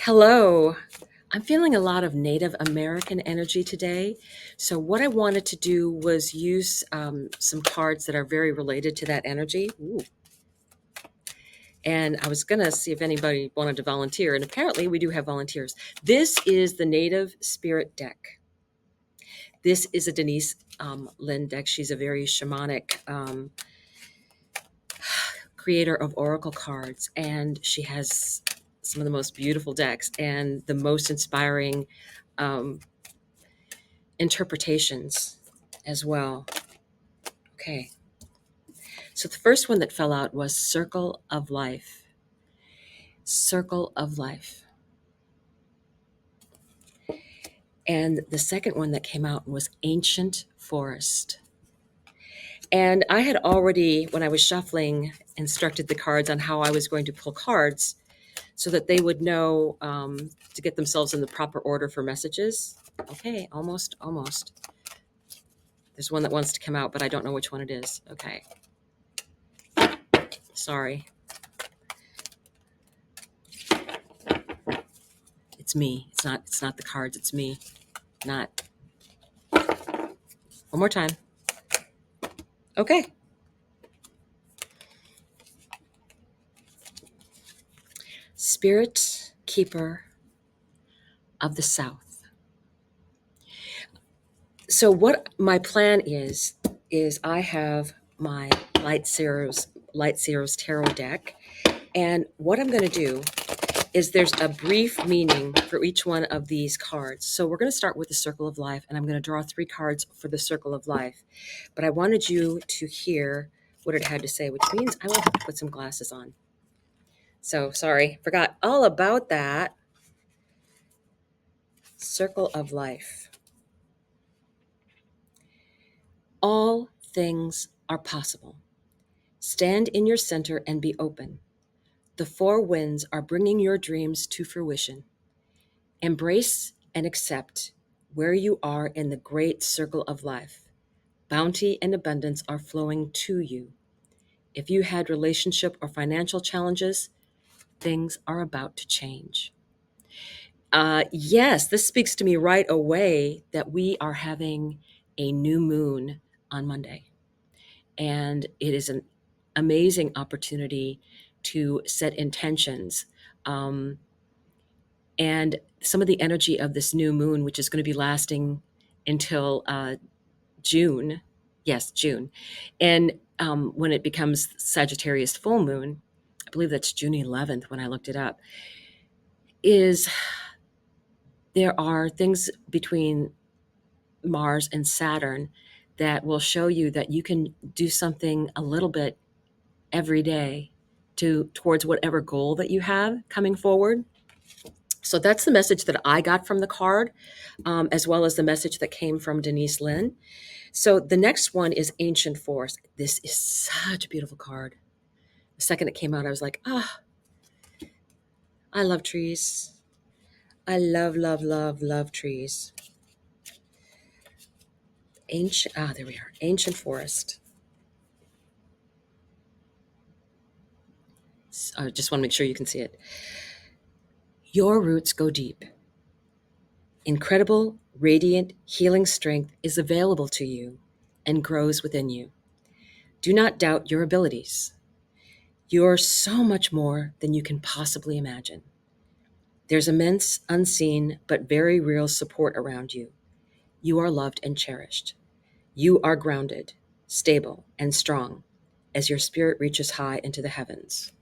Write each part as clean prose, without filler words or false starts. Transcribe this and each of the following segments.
Hello. I'm feeling a lot of Native American energy today. So, what I wanted to do was use some cards that are very related to that energy. Ooh. And I was going to see if anybody wanted to volunteer. And apparently, we do have volunteers. This is the Native Spirit deck. This is a Denise Lynn deck. She's a very shamanic creator of oracle cards. And she has some of the most beautiful decks and the most inspiring um, interpretations as well. Okay. So the first one that fell out was Circle of Life. Circle of Life. And the second one that came out was Ancient Forest. And I had already, when I was shuffling, instructed the cards on how I was going to pull cards so that they would know to get themselves in the proper order for messages. Okay, almost. There's one that wants to come out, but I don't know which one it is. Okay. Sorry. It's me. It's not the cards, it's me. Not. One more time. Okay. Spirit Keeper of the South. So what my plan is I have my Light Seer's Tarot deck. And what I'm going to do is there's a brief meaning for each one of these cards. So we're going to start with the Circle of Life, and I'm going to draw 3 cards for the Circle of Life. But I wanted you to hear what it had to say, which means I will have to put some glasses on. So sorry, forgot all about that. Circle of Life. All things are possible. Stand in your center and be open. The 4 winds are bringing your dreams to fruition. Embrace and accept where you are in the great circle of life. Bounty and abundance are flowing to you. If you had relationship or financial challenges, things are about to change. Yes, this speaks to me right away that we are having a new moon on Monday. And it is an amazing opportunity to set intentions. And some of the energy of this new moon, which is going to be lasting until June. Yes, June. And when it becomes Sagittarius full moon, I believe that's June 11th when I looked it up, is there are things between Mars and Saturn that will show you that you can do something a little bit every day towards whatever goal that you have coming forward. So that's the message that I got from the card, as well as the message that came from Denise Lynn. So the next one is Ancient Forest. This is such a beautiful card. The second it came out, I was like, I love trees. I love trees. There we are. Ancient Forest. I just want to make sure you can see it. Your roots go deep. Incredible, radiant, healing strength is available to you and grows within you. Do not doubt your abilities. You are so much more than you can possibly imagine. There's immense, unseen, but very real support around you. You are loved and cherished. You are grounded, stable, and strong as your spirit reaches high into the heavens.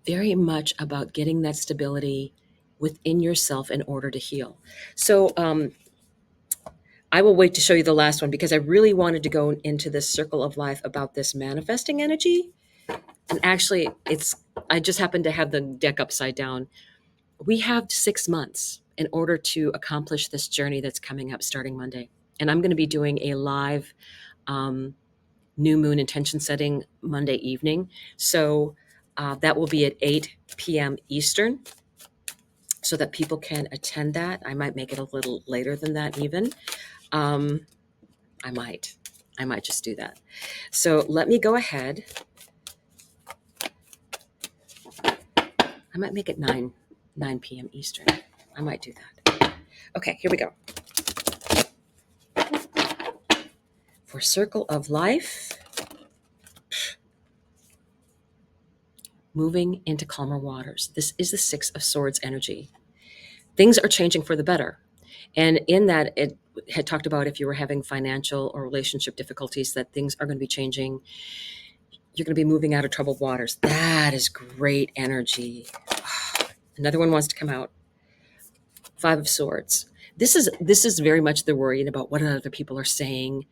Very much about getting that stability within yourself in order to heal. So I will wait to show you the last one because I really wanted to go into this circle of life about this manifesting energy. And actually, I just happened to have the deck upside down. We have 6 months in order to accomplish this journey that's coming up starting Monday. And I'm going to be doing a live new moon intention setting Monday evening. So that will be at 8 p.m. Eastern so that people can attend that. I might make it a little later than that even. I might just do that. So let me go ahead I might make it 9 p.m. Eastern. I might do that. Okay, here we go. For Circle of Life, moving into calmer waters. This is the Six of Swords energy. Things are changing for the better. And in that, it had talked about if you were having financial or relationship difficulties, that things are going to be changing. You're going to be moving out of troubled waters. That is great energy. Another one wants to come out. Five of Swords. This is very much the worrying about what other people are saying,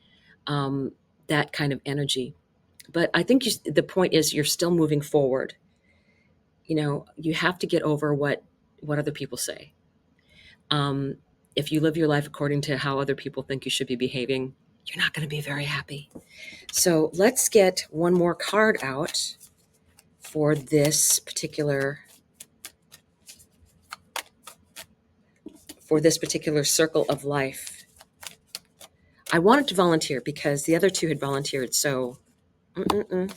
that kind of energy. But I think the point is you're still moving forward. You have to get over what other people say. If you live your life according to how other people think you should be behaving, you're not going to be very happy. So let's get one more card out for this particular circle of life. I wanted to volunteer because the other two had volunteered. So, and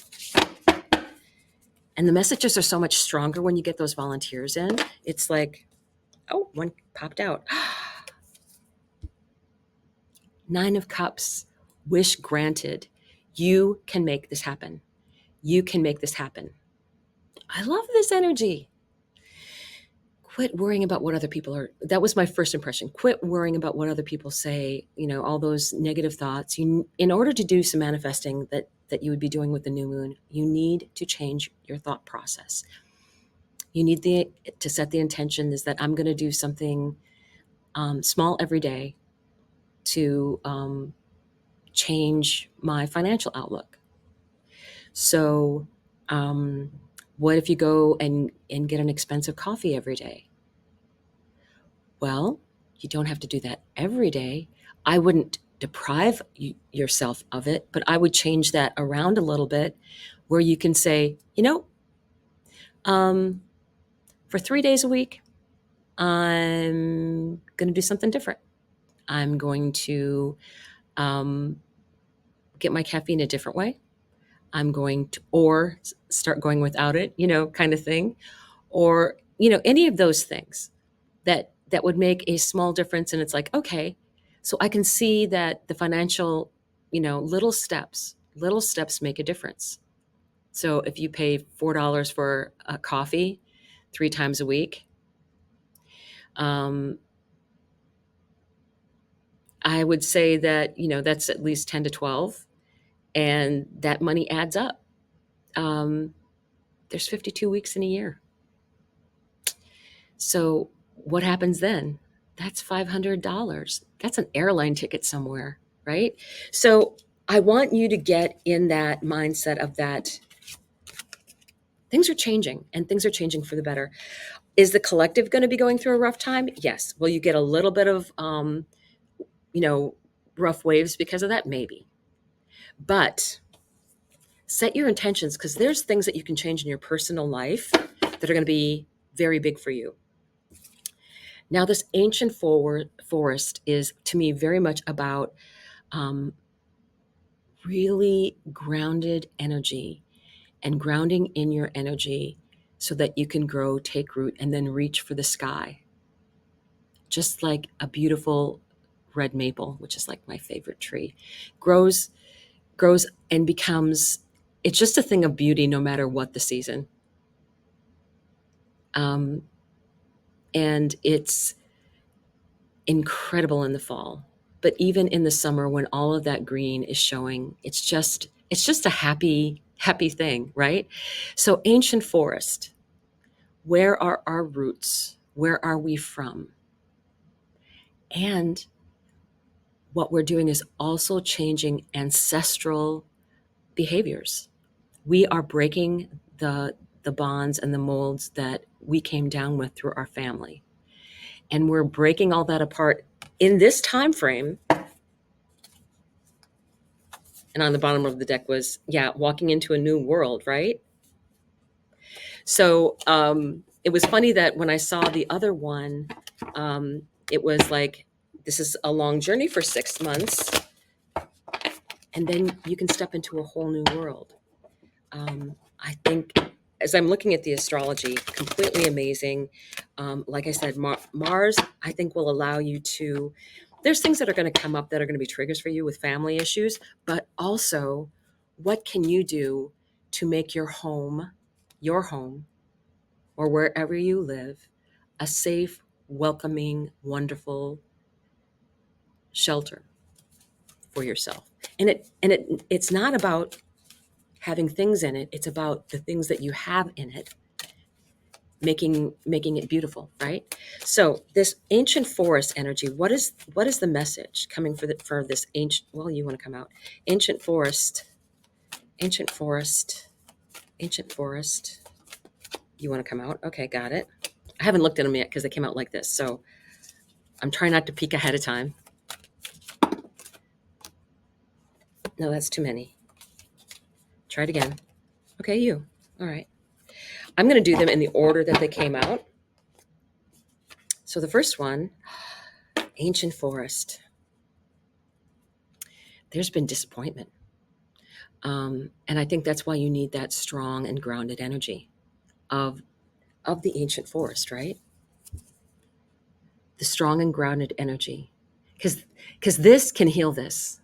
the messages are so much stronger when you get those volunteers in. It's like, oh, one popped out. Nine of Cups, wish granted. You can make this happen. You can make this happen. I love this energy. Quit worrying about what other people are. That was my first impression. Quit worrying about what other people say, all those negative thoughts. In order to do some manifesting that you would be doing with the new moon, you need to change your thought process. You need to set the intention is that I'm going to do something small every day to change my financial outlook. So, what if you go and get an expensive coffee every day? Well, you don't have to do that every day. I wouldn't deprive yourself of it, but I would change that around a little bit where you can say, for 3 days a week, I'm going to do something different. I'm going to get my caffeine a different way. I'm going to, or start going without it, kind of thing. Or, any of those things that would make a small difference. And it's like, okay, so I can see that the financial, little steps make a difference. So if you pay $4 for a coffee 3 times a week, I would say that, that's at least 10 to 12, and that money adds up. There's 52 weeks in a year. So what happens then? That's $500. That's an airline ticket somewhere, right? So I want you to get in that mindset of that things are changing, and things are changing for the better. Is the collective going to be going through a rough time? Yes. Will you get a little bit of, rough waves because of that? Maybe. But set your intentions, because there's things that you can change in your personal life that are going to be very big for you. Now, this ancient forest is, to me, very much about really grounded energy, and grounding in your energy so that you can grow, take root, and then reach for the sky. Just like a beautiful red maple, which is like my favorite tree, grows and becomes, it's just a thing of beauty no matter what the season. And it's incredible in the fall. But even in the summer, when all of that green is showing, it's just a happy thing, right? So ancient forest, where are our roots? Where are we from? And what we're doing is also changing ancestral behaviors. We are breaking the bonds and the molds that we came down with through our family. And we're breaking all that apart in this time frame. And on the bottom of the deck was, walking into a new world, right? So it was funny that when I saw the other one, it was like, this is a long journey for 6 months. And then you can step into a whole new world. I think as I'm looking at the astrology, completely amazing. Like I said, Mars, I think, will allow you to. There's things that are going to come up that are going to be triggers for you with family issues, but also, what can you do to make your home, or wherever you live, a safe, welcoming, wonderful shelter for yourself? It's not about having things in it; it's about the things that you have in it, making it beautiful, right? So this ancient forest energy, what is the message coming for this ancient, well, you want to come out, ancient forest, ancient forest, ancient forest, you want to come out? Okay, got it. I haven't looked at them yet because they came out like this, so I'm trying not to peek ahead of time. No, that's too many. Try it again. Okay, you. All right, I'm going to do them in the order that they came out. So the first one, ancient forest. There's been disappointment. And I think that's why you need that strong and grounded energy of the ancient forest, right? The strong and grounded energy, because this can heal this.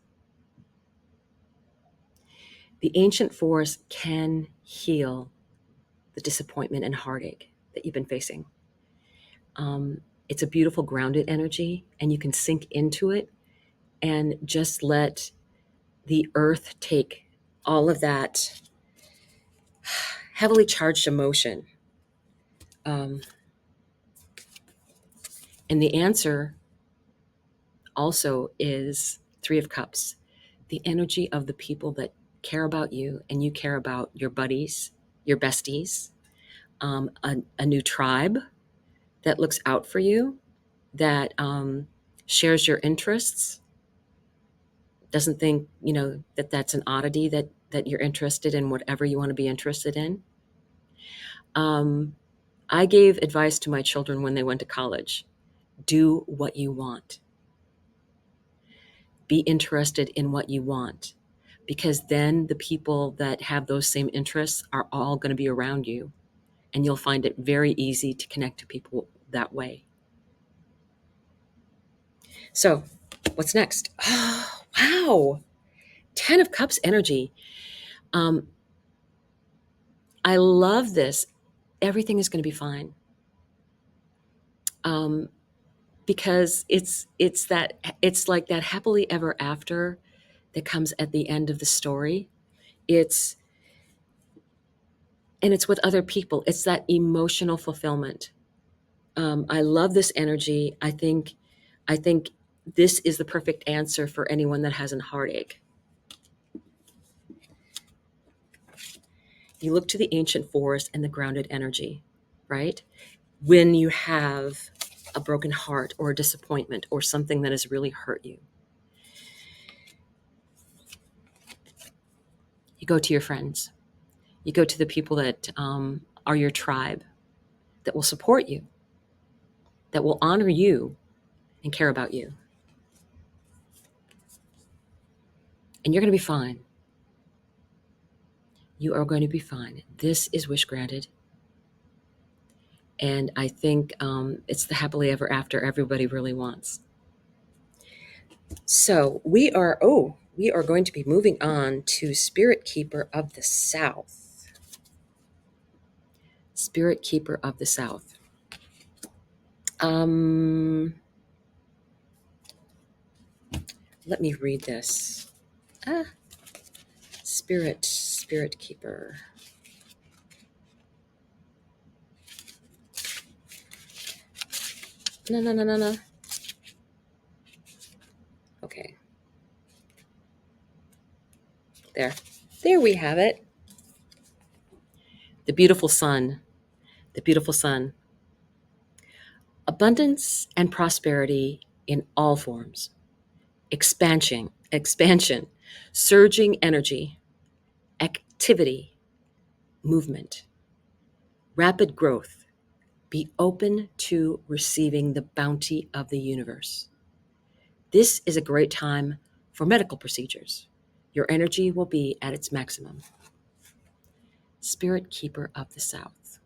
The ancient forest can heal the disappointment and heartache that you've been facing. It's a beautiful grounded energy, and you can sink into it and just let the earth take all of that heavily charged emotion. Um, and the answer also is Three of Cups, the energy of the people that care about you and you care about your buddies, your besties, a new tribe that looks out for you, that shares your interests, doesn't think, that that's an oddity, that you're interested in whatever you want to be interested in. I gave advice to my children when they went to college. Do what you want. Be interested in what you want, because then the people that have those same interests are all going to be around you, and you'll find it very easy to connect to people that way. So what's next? Oh, wow. 10 of Cups energy. I love this. Everything is going to be fine. Because it's like that happily ever after that comes at the end of the story. It's with other people. It's that emotional fulfillment. I love this energy. I think this is the perfect answer for anyone that has a heartache. You look to the ancient forest and the grounded energy, right? When you have a broken heart or a disappointment or something that has really hurt you, you go to your friends. You go to the people that are your tribe, that will support you, that will honor you and care about you. And you're going to be fine. You are going to be fine. This is wish granted. And I think it's the happily ever after everybody really wants. So we are going to be moving on to Spirit Keeper of the South. Spirit Keeper of the South. Let me read this. Spirit Keeper. No. Okay. There we have it. The beautiful sun. The beautiful sun. Abundance and prosperity in all forms. Expansion, surging energy, activity, movement, rapid growth. Be open to receiving the bounty of the universe. This is a great time for medical procedures. Your energy will be at its maximum. Spirit Keeper of the South.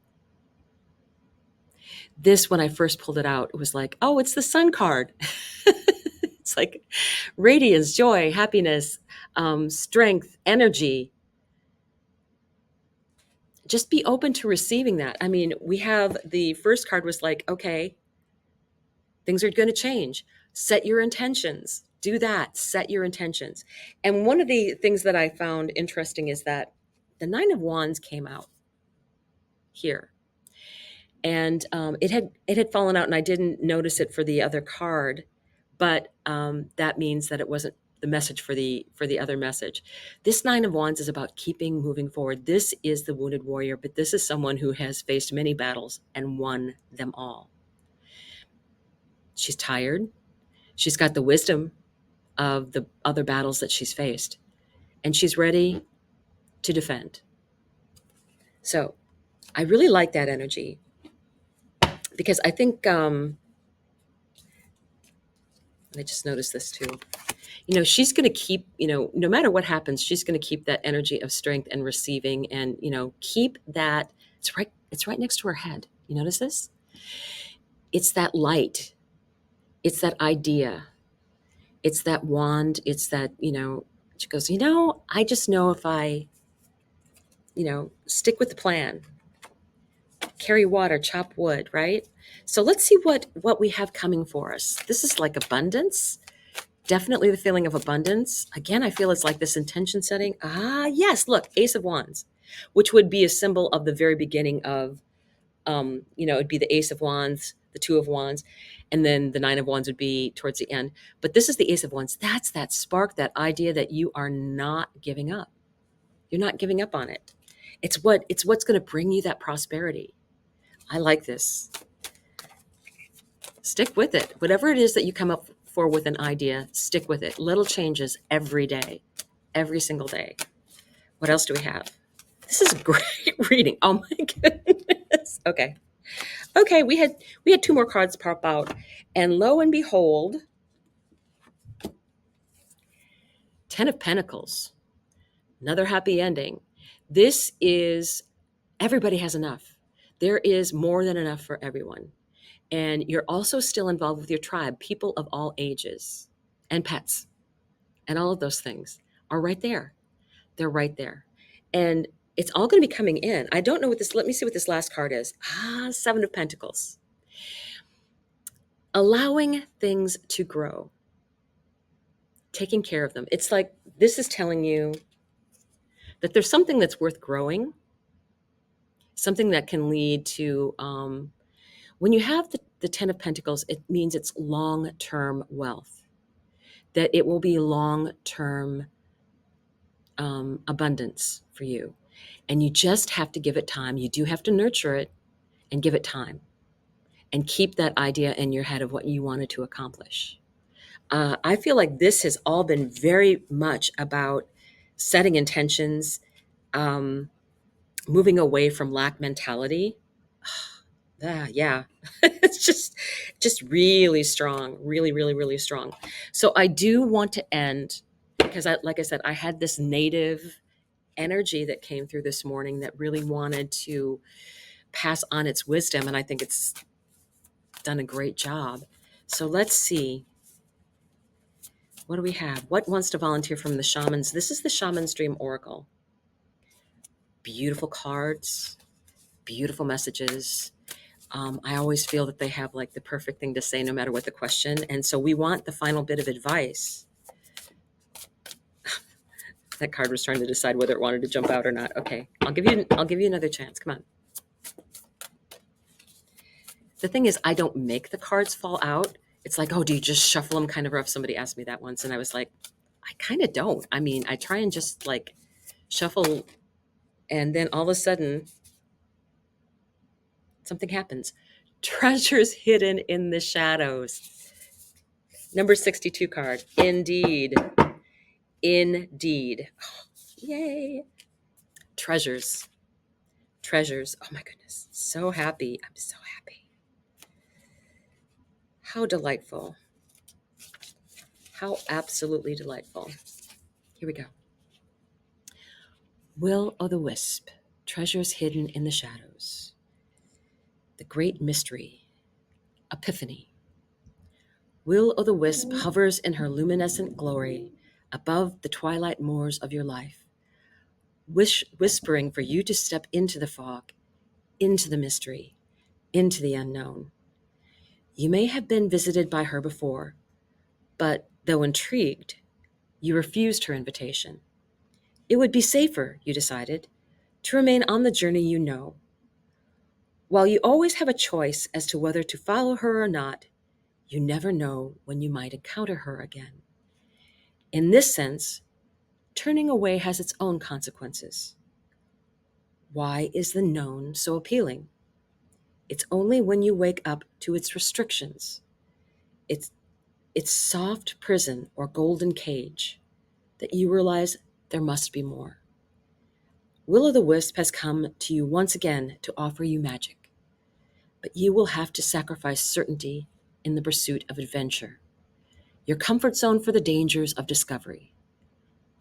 This, when I first pulled it out, it was like, oh, it's the Sun card. It's like radiance, joy, happiness, strength, energy. Just be open to receiving that. I mean, we have the first card was like, okay, things are going to change. Set your intentions. Do that. Set your intentions. And one of the things that I found interesting is that the Nine of Wands came out here, and it had fallen out, and I didn't notice it for the other card, but that means that it wasn't the message for the other message. This Nine of Wands is about keeping moving forward. This is the wounded warrior, but this is someone who has faced many battles and won them all. She's tired. She's got the wisdom of the other battles that she's faced, and she's ready to defend. So I really like that energy, because I think I just noticed this too. She's going to keep, no matter what happens, she's going to keep that energy of strength and receiving, and keep that. It's right next to her head. You notice this? It's that light. It's that idea. It's that wand. It's that, she goes, I just know if I, stick with the plan, carry water, chop wood, right? So let's see what we have coming for us. This is like abundance. Definitely the feeling of abundance. Again, I feel it's like this intention setting. Yes, look, Ace of Wands, which would be a symbol of the very beginning of, it'd be the Ace of Wands, the Two of Wands, and then the Nine of Wands would be towards the end. But this is the Ace of Wands. That's that spark, that idea that you are not giving up. You're not giving up on it. It's what's going to bring you that prosperity. I like this. Stick with it. Whatever it is that you come up for with an idea, stick with it. Little changes every day, every single day. What else do we have? This is a great reading. Oh my goodness. Okay. We had two more cards pop out, and lo and behold, Ten of Pentacles. Another happy ending. This is everybody has enough. There is more than enough for everyone. And you're also still involved with your tribe. People of all ages and pets and all of those things are right there. They're right there. And it's all going to be coming in. I don't know what this, let me see what this last card is. Seven of Pentacles. Allowing things to grow. Taking care of them. It's like this is telling you that there's something that's worth growing, something that can lead to, when you have the Ten of Pentacles, it means it's long-term wealth, that it will be long-term abundance for you. And you just have to give it time. You do have to nurture it and give it time and keep that idea in your head of what you wanted to accomplish. I feel like this has all been very much about setting intentions, moving away from lack mentality. Yeah. It's just really strong, really, really, really strong. So I do want to end, because like I said, I had this native energy that came through this morning that really wanted to pass on its wisdom, and I think it's done a great job. So let's see. What do we have? What wants to volunteer from the shamans? This is the Shaman's Dream Oracle. Beautiful cards, beautiful messages. I always feel that they have like the perfect thing to say no matter what the question. And so we want the final bit of advice. That card was trying to decide whether it wanted to jump out or not. Okay, I'll give you another chance. Come on. The thing is, I don't make the cards fall out. It's like, oh, do you just shuffle them kind of rough? Somebody asked me that once, and I was like, I kind of don't. I mean, I try and just like shuffle, and then all of a sudden something happens. Treasures hidden in the shadows. Number 62 card. Indeed. Indeed. Oh, yay. Treasures. Treasures. Oh my goodness. So happy. I'm so happy. How delightful. How absolutely delightful. Here we go. Will-o'-the-wisp. treasures hidden in the shadows. The great mystery, epiphany. Will-o'-the-wisp hovers in her luminescent glory above the twilight moors of your life, whispering for you to step into the fog, into the mystery, into the unknown. You may have been visited by her before, but though intrigued, you refused her invitation. It would be safer, you decided, to remain on the journey you know. While you always have a choice as to whether to follow her or not, you never know when you might encounter her again. In this sense, turning away has its own consequences. Why is the known so appealing? It's only when you wake up to its restrictions, its soft prison or golden cage, that you realize there must be more. Will-o'-the-wisp has come to you once again to offer you magic, but you will have to sacrifice certainty in the pursuit of adventure, your comfort zone for the dangers of discovery,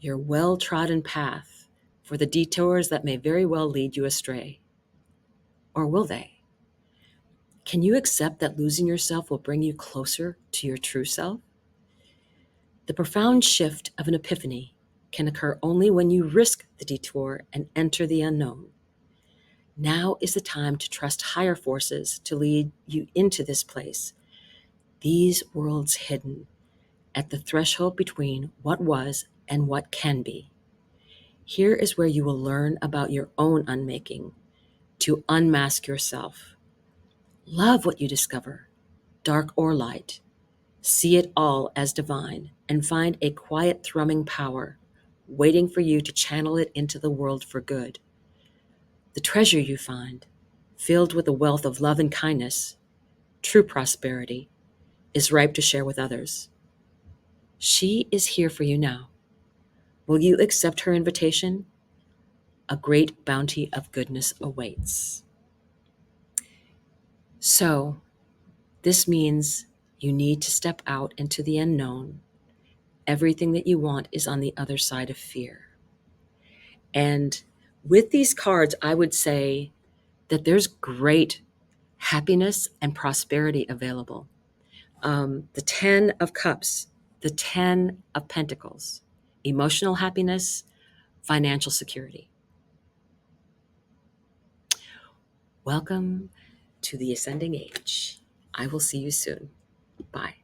your well-trodden path for the detours that may very well lead you astray. Or will they? Can you accept that losing yourself will bring you closer to your true self? The profound shift of an epiphany can occur only when you risk the detour and enter the unknown. Now is the time to trust higher forces to lead you into this place, these worlds hidden at the threshold between what was and what can be. Here is where you will learn about your own unmaking, to unmask yourself. Love what you discover, dark or light. See it all as divine and find a quiet thrumming power waiting for you to channel it into the world for good. The treasure you find, filled with a wealth of love and kindness, true prosperity, is ripe to share with others. She is here for you now. Will you accept her invitation? A great bounty of goodness awaits. So, this means you need to step out into the unknown. Everything that you want is on the other side of fear. And with these cards, I would say that there's great happiness and prosperity available. The 10 of Cups, the 10 of Pentacles, emotional happiness, financial security. Welcome to the Ascending Age. I will see you soon. Bye.